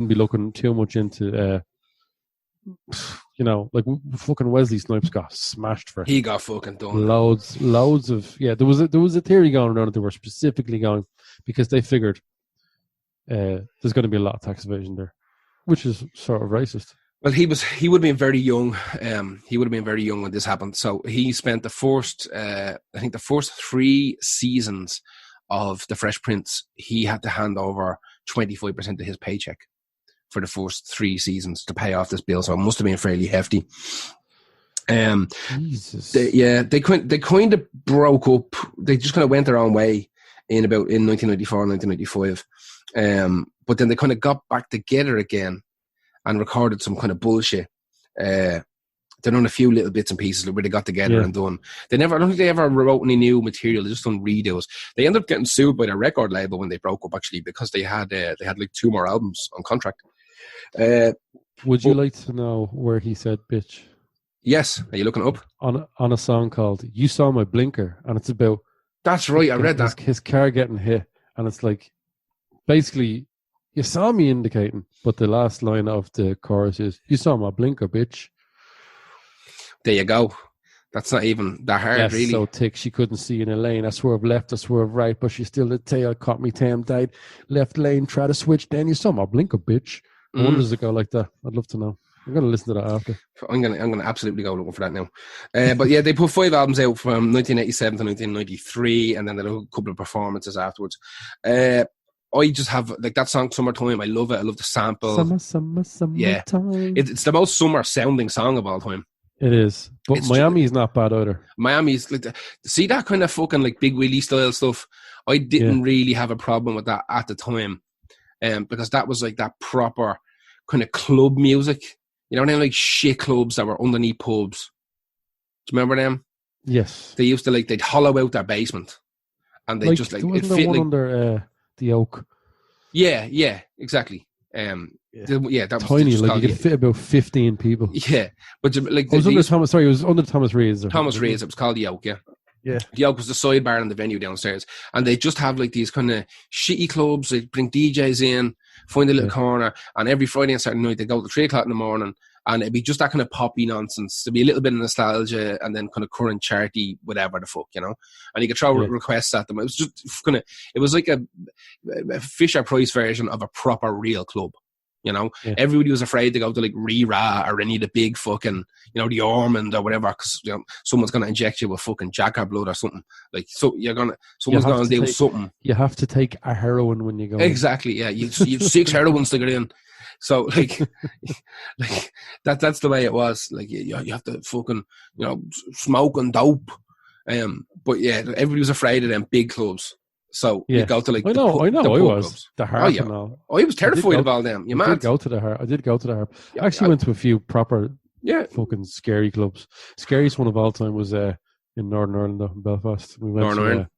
be looking too much into, like fucking Wesley Snipes got smashed for it. He got fucking done. Loads of there was a theory going around that they were specifically going because they figured there's going to be a lot of tax evasion there, which is sort of racist. Well, he would have been very young. He would have been very young when this happened. So he spent the first 3 seasons of The Fresh Prince. He had to hand over 25% of his paycheck for the first 3 seasons to pay off this bill. So it must have been fairly hefty. Jesus. They kind of broke up. They just kind of went their own way in 1994, 1995. But then they kind of got back together again and recorded some kind of bullshit. They done a few little bits and pieces where they got together and done. I don't think they ever wrote any new material. They just done redos. They ended up getting sued by their record label when they broke up, actually, because they had like 2 more albums on contract. Would you like to know where he said bitch? Yes. Are you looking up? On a song called You Saw My Blinker, and it's about... That's right, I read that. His car getting hit, and it's like, basically, you saw me indicating, but the last line of the chorus is, you saw my blinker, bitch. There you go. That's not even that hard, really. So thick she couldn't see in a lane. I swerve left, I swerve right, but she still the tail caught me, Tam died. Left lane, try to switch, then you saw my blinker, bitch. I wonder does it go like that? I'd love to know. I'm going to listen to that after. I'm going to absolutely go looking for that now. But yeah, they put 5 albums out from 1987 to 1993, and then they had a couple of performances afterwards. I just have, like, that song, Summertime, I love it. I love the sample. Summertime. Yeah. It's the most summer sounding song of all time. It is. But Miami's not bad either. Miami's, like, see that kind of fucking, like, Big Willie style stuff? I didn't really have a problem with that at the time. Because that was, like, that proper kind of club music. You know, like shit clubs that were underneath pubs. Do you remember them? Yes. They used to, like, they'd hollow out their basement. And they just, like... It fit one like, under the Oak. Yeah, exactly. That tiny, was like you could fit about 15 people. Yeah. But, like... It was under Thomas Reid's. Thomas Reid's, it was called the Oak, yeah. Yeah. The Oak was the sidebar in the venue downstairs. And they just have, like, these kind of shitty clubs. They bring DJs in, find a little corner, and every Friday and Saturday night they go to 3 o'clock in the morning, and it'd be just that kind of poppy nonsense. There'd be a little bit of nostalgia, and then kind of current charty, whatever the fuck, you know. And you could throw requests at them. It was just kind of, it was like a Fisher Price version of a proper real club. You know, everybody was afraid to go to like Rira or any of the big fucking, you know, the Ormond or whatever, because, you know, someone's gonna inject you with fucking jacker blood or something. Like, so someone's gonna do something. You have to take a heroin when you go. Exactly, yeah. You've 6 heroines to get in. So like that's the way it was. Like you have to fucking, you know, smoke and dope. But yeah, everybody was afraid of them big clubs. So you go to like I know. I was clubs. the Harp and all. I was terrified of all them. I did go to the Harp. I actually went to a few proper fucking scary clubs. Scariest one of all time was in Northern Ireland, up in Belfast. We went to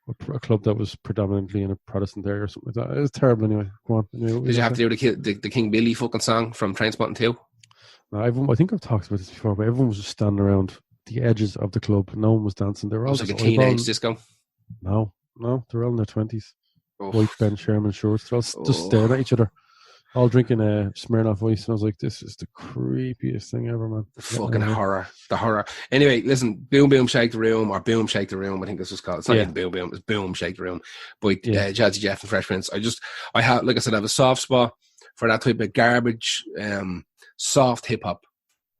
a club that was predominantly in a Protestant area or something like that. It was terrible anyway. Go on. Anyway, did you have to do the King Billy fucking song from Trainspotting 2? No, I think I've talked about this before, but everyone was just standing around the edges of the club. No one was dancing. They were all like a teenage disco. No, they're all in their 20s. White Ben Sherman shorts. They're all just staring at each other, all drinking a Smirnoff Ice. And I was like, this is the creepiest thing ever, man. Fucking horror. The horror. Anyway, listen, Boom Boom Shake the Room, or Boom Shake the Room, I think this was called. It's not even Boom Boom, it's Boom Shake the Room. By Jazzy Jeff and Fresh Prince. I have a soft spot for that type of garbage, soft hip-hop.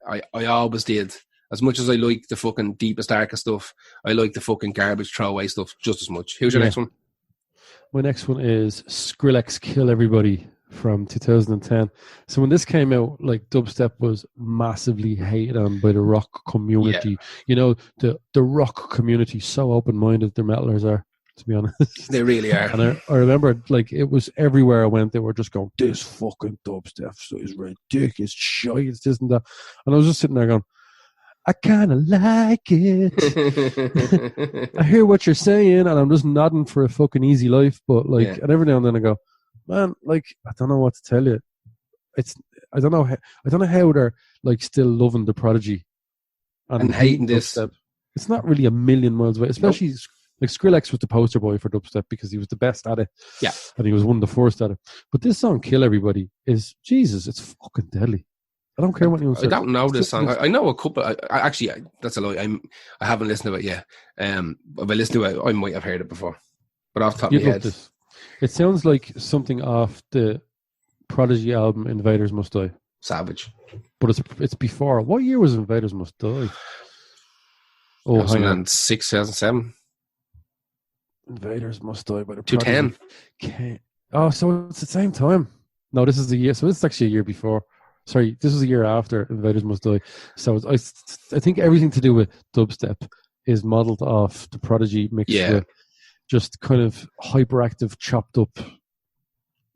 I always did. As much as I like the fucking deepest, darkest stuff, I like the fucking garbage throwaway stuff just as much. Who's your next one? My next one is Skrillex Kill Everybody from 2010. So when this came out, like, dubstep was massively hated on by the rock community. Yeah. You know, the rock community, so open-minded their metalers are, to be honest. They really are. And I remember, like, it was everywhere I went, they were just going, this fucking dubstep is ridiculous, shite, it's this and that. And I was just sitting there going, I kind of like it. I hear what you're saying, and I'm just nodding for a fucking easy life. But like, and every now and then I go, man, like, I don't know what to tell you. I don't know how they're like still loving the Prodigy and hating this. It's not really a million miles away, especially Like Skrillex was the poster boy for dubstep because he was the best at it. Yeah. And he was one of the first at it. But this song, Kill Everybody, is, Jesus, it's fucking deadly. I don't care what anyone says. I don't know this song. I know a couple. Actually, that's a lie. I haven't listened to it yet. If I listen to it, I might have heard it before. But off the top of my head. This. It sounds like something off the Prodigy album, Invaders Must Die. Savage. But it's before. What year was Invaders Must Die? Oh, 2006, 2007. Invaders Must Die by the Prodigy. 2010. Oh, so it's the same time. No, this is the year. So this is actually a year before. Sorry, this was a year after Invaders Must Die. So I think everything to do with dubstep is modelled off the Prodigy mixed with just kind of hyperactive, chopped up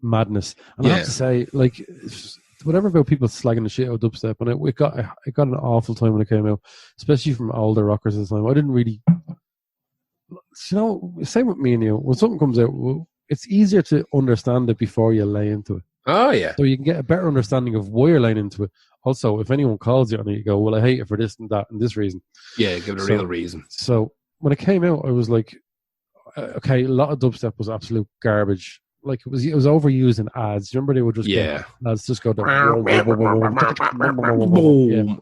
madness. And I have to say, like, whatever about people slagging the shit out of dubstep, and it got an awful time when it came out, especially from older rockers at the time. I didn't really, same with me and you. When something comes out, it's easier to understand it before you lay into it. Oh, yeah. So you can get a better understanding of why you're laying into it. Also, if anyone calls you on it, you go, well, I hate it for this and that and this reason. Yeah, give it a real reason. So when it came out, I was like, okay, a lot of dubstep was absolute garbage. Like it was overused in ads. Remember they would just ads just go down.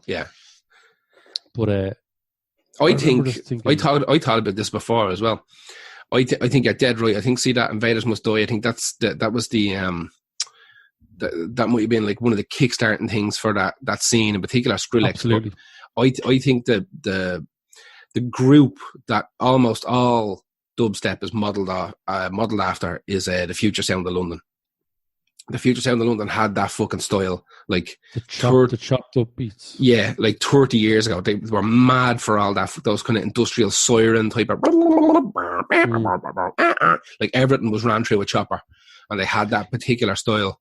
Yeah. But I thought about this before as well. I think you're dead right. I think see that Invaders Must Die. I think that was the that might have been like one of the kickstarting things for that scene in particular, Skrillex. Absolutely. But I think that the group that almost all dubstep is modelled after is the Future Sound of London. The Future Sound of London had that fucking style, like the chopped up beats. Yeah, like 30 years ago, they were mad for all that, those kind of industrial siren type of, like everything was ran through a chopper, and they had that particular style.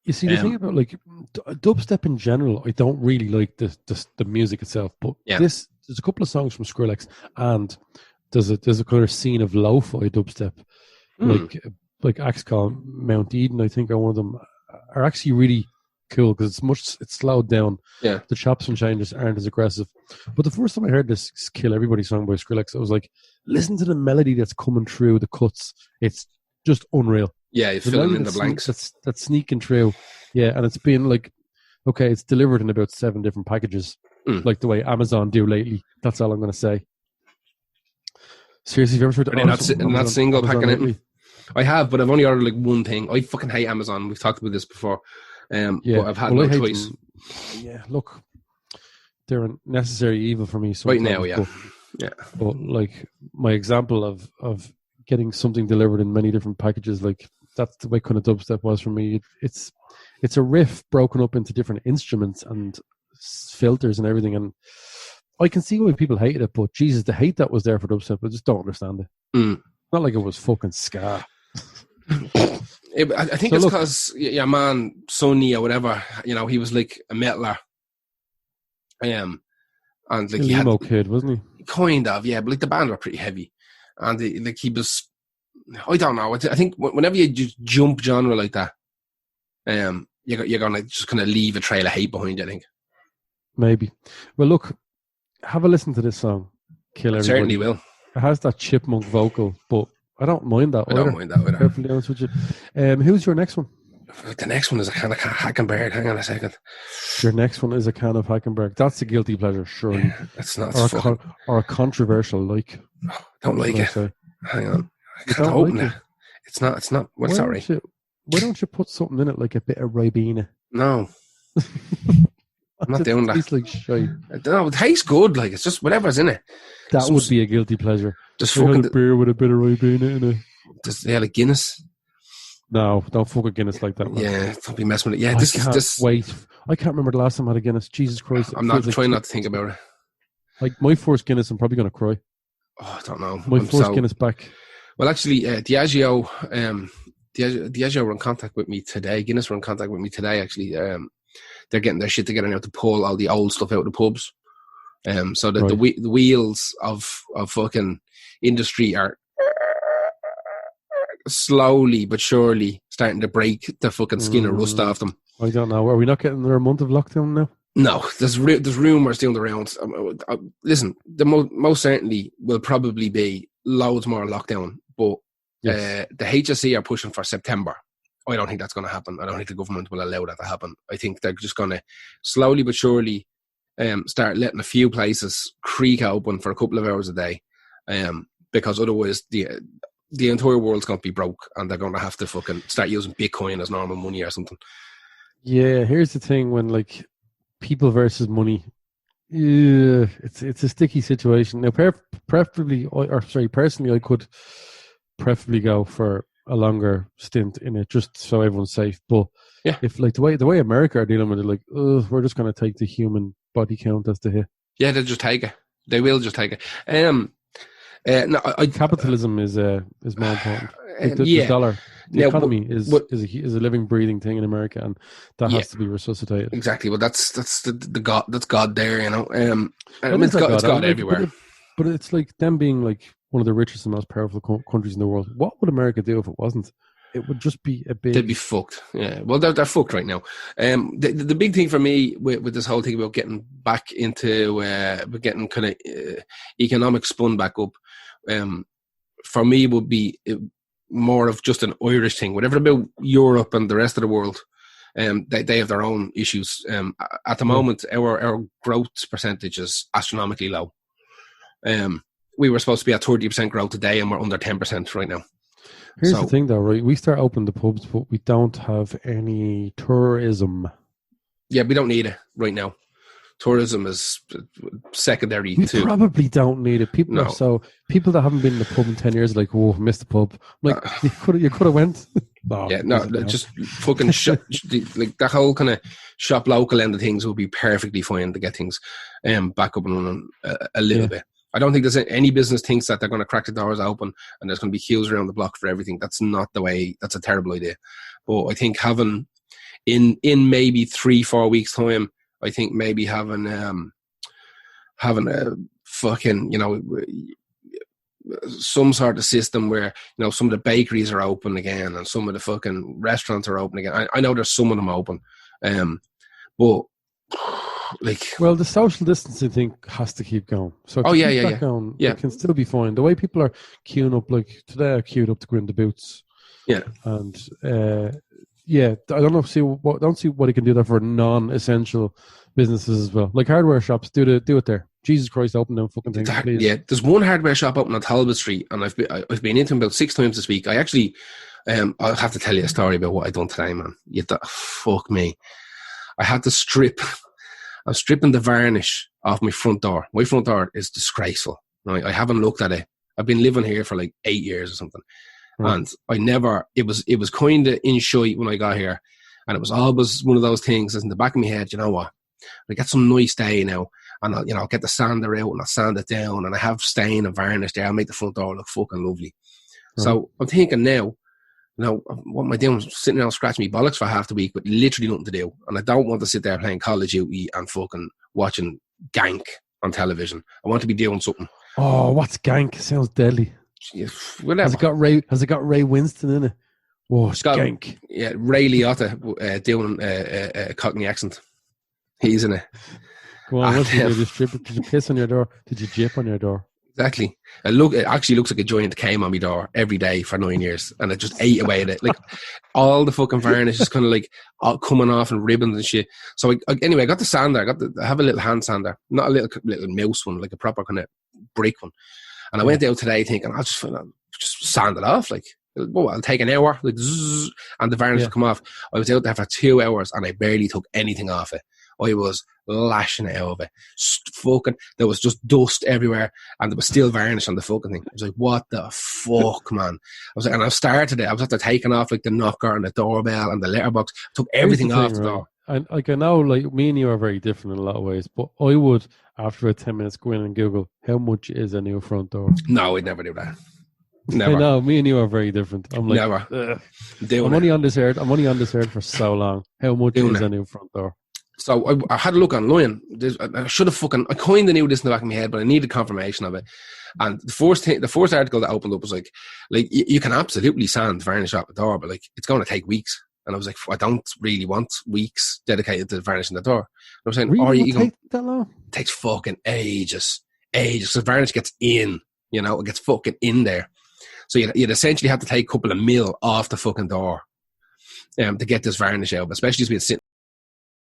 You see, the thing about like dubstep in general, I don't really like the music itself, but there's a couple of songs from Skrillex, and there's a kind of scene of lo-fi dubstep, like Axcom, Mount Eden, I think, are one of them, are actually really cool because it's slowed down. Yeah, the chops and changes aren't as aggressive. But the first time I heard this "Kill Everybody" song by Skrillex, I was like, listen to the melody that's coming through the cuts. It's just unreal. Yeah, you fill in the blanks. That's sneaking through. Yeah, and it's been like, okay, it's delivered in about 7 different packages, like the way Amazon do lately. That's all I'm going to say. Seriously, have you ever tried to order not single packing it? I have, but I've only ordered like one thing. I fucking hate Amazon. We've talked about this before. But I've had no choice. Yeah, look, they're a necessary evil for me. Right now, But like my example of getting something delivered in many different packages, like that's the way kind of dubstep was for me. It's a riff broken up into different instruments and filters and everything, and I can see why people hated it. But Jesus, the hate that was there for dubstep, I just don't understand it. Not like it was fucking ska. I think it's because man Sonny or whatever, he was like a metaler, and like he emo kid, wasn't he? Kind of, yeah. But like the band were pretty heavy, and he was. I don't know. I think whenever you just jump genre like that, you're gonna just kind of leave a trail of hate behind you, I think. Maybe. Well, look, have a listen to this song. Kill Everybody. Certainly will. It has that chipmunk vocal, but I don't mind that. I don't mind that either. Perfectly honest with you. Who's your next one? The next one is a can of Hackenberg. Hang on a second. Your next one is a can of Hackenberg. That's a guilty pleasure, surely. Yeah, it's not. Or a controversial like. Don't like it. Hang on. I can't open it. It's not. Well, sorry. Why don't you put something in it like a bit of Ribena? No. I'm not doing that. It tastes like shite. No, it tastes good. Like, it's just whatever's in it. That would be a guilty pleasure. Just fucking beer with a bit of Ribena in it. Just like Guinness. No, don't fuck a Guinness like that, man. Yeah, don't be messing with it. Yeah, wait. I can't remember the last time I had a Guinness. Jesus Christ. I'm not trying not to think about it. Like, my first Guinness, I'm probably going to cry. Oh, I don't know. My first Guinness back. Well, actually, Diageo were in contact with me today. Guinness were in contact with me today, actually. They're getting their shit together now to pull all the old stuff out of the pubs. So that the wheels of fucking industry are slowly but surely starting to break the fucking skin and rust off them. I don't know. Are we not getting another month of lockdown now? No, there's rumours doing the rounds. Listen, the most certainly will probably be loads more lockdown. But Yes. the HSE are pushing for September. I don't think that's going to happen. I don't think the government will allow that to happen. I think they're just going to slowly but surely start letting a few places creak open for a couple of hours a day, because otherwise the entire world's going to be broke, and they're going to have to fucking start using Bitcoin as normal money or something. Yeah, here's the thing: when like people versus money, it's a sticky situation. Now, personally, I could preferably go for a longer stint in it, just so everyone's safe. But if like the way America are dealing with it, like, we're just going to take the human body count as the hit. Yeah, they'll just take it. They will just take it. No, capitalism is more important. Like the dollar, the economy is a living, breathing thing in America, and that has to be resuscitated. Exactly. Well, that's God. That's God there, you know. It's God everywhere. But it's like them being like one of the richest and most powerful countries in the world. What would America do if it wasn't? It would just be a big... They'd be fucked. Yeah. Well, they're fucked right now. The big thing for me with this whole thing about getting back into getting kind of economic spun back up, for me would be more of just an Irish thing. Whatever about Europe and the rest of the world, they have their own issues. At the moment, our growth percentage is astronomically low. We were supposed to be at 30% growth today, and we're under 10% right now. Here's the thing, though, right? We start opening the pubs, but we don't have any tourism. Yeah, we don't need it right now. Tourism is secondary we probably don't need it. People that haven't been in the pub in 10 years are like, oh, missed the pub. I'm like, you could have went. Just fucking like that whole kind of shop local end of things would be perfectly fine to get things back up and running a little bit. I don't think there's any business thinks that they're going to crack the doors open and there's going to be queues around the block for everything. That's not the way. That's a terrible idea. But I think having in maybe 3-4 weeks time, I think maybe having a fucking, some sort of system where, some of the bakeries are open again and some of the fucking restaurants are open again. I know there's some of them open. But well, the social distancing thing has to keep going. So going, it can still be fine. The way people are queuing up, like today I queued up to go in the Boots. Yeah. And I don't see what he can do there for non-essential businesses as well. Like hardware shops, do it there. Jesus Christ, open them fucking things, please. Yeah, there's one hardware shop open on Talbot Street, and I've been into them about 6 times this week. I actually, I'll have to tell you a story about what I done today, man. Fuck me. I had to strip. I'm stripping the varnish off my front door. My front door is disgraceful. Right? I haven't looked at it. I've been living here for like 8 years or something. Right. And it was kind of in shite when I got here. And it was always one of those things that's in the back of my head, you know what? I get some nice day now. And I'll get the sander out and I'll sand it down. And I have stain and varnish there. I'll make the front door look fucking lovely. Right. So I'm thinking now, what am I doing? Sitting around scratching me bollocks for half the week with literally nothing to do. And I don't want to sit there playing Call of Duty and fucking watching Gank on television. I want to be doing something. Oh, what's Gank? Sounds deadly. Yeah, has it got Ray Winston in it? Oh, it's Gank. Yeah, Ray Liotta doing a Cockney accent. He's in it. Go on, what did you do? Did you piss on your door? Did you jip on your door? Exactly. It actually looks like a giant came on my door every day for 9 years, and it just ate away at it. Like all the fucking varnish is kind of like coming off and ribbons and shit. So I got the sander. I have a little hand sander, not a little mouse one, like a proper kind of brick one. And I went out today thinking I'll just sand it off. Like, I'll take an hour, like, zzz, and the varnish will come off. I was out there for 2 hours and I barely took anything off it. I was lashing it out of it. There was just dust everywhere and there was still varnish on the fucking thing. I was like, what the fuck, man? I was like, and I've started it. I was after taking off like the knocker and the doorbell and the letterbox. I took everything off the door. And I know, like, me and you are very different in a lot of ways, but I would, after about 10 minutes, go in and Google how much is a new front door. No, I'd never do that. Never. I know, me and you are very different. I'm like, never. I'm only on this earth for so long. How much is a new front door? So I had a look online. I should have I kind of knew this in the back of my head, but I needed confirmation of it. And the first article that opened up was like you can absolutely sand varnish off the door, but like it's going to take weeks. And I was like, I don't really want weeks dedicated to varnishing the door. And I was saying, really? You take that long? It takes fucking ages. So varnish gets in You know, it gets fucking in there. So you'd essentially have to take a couple of mil off the fucking door to get this varnish out, especially as we'd sit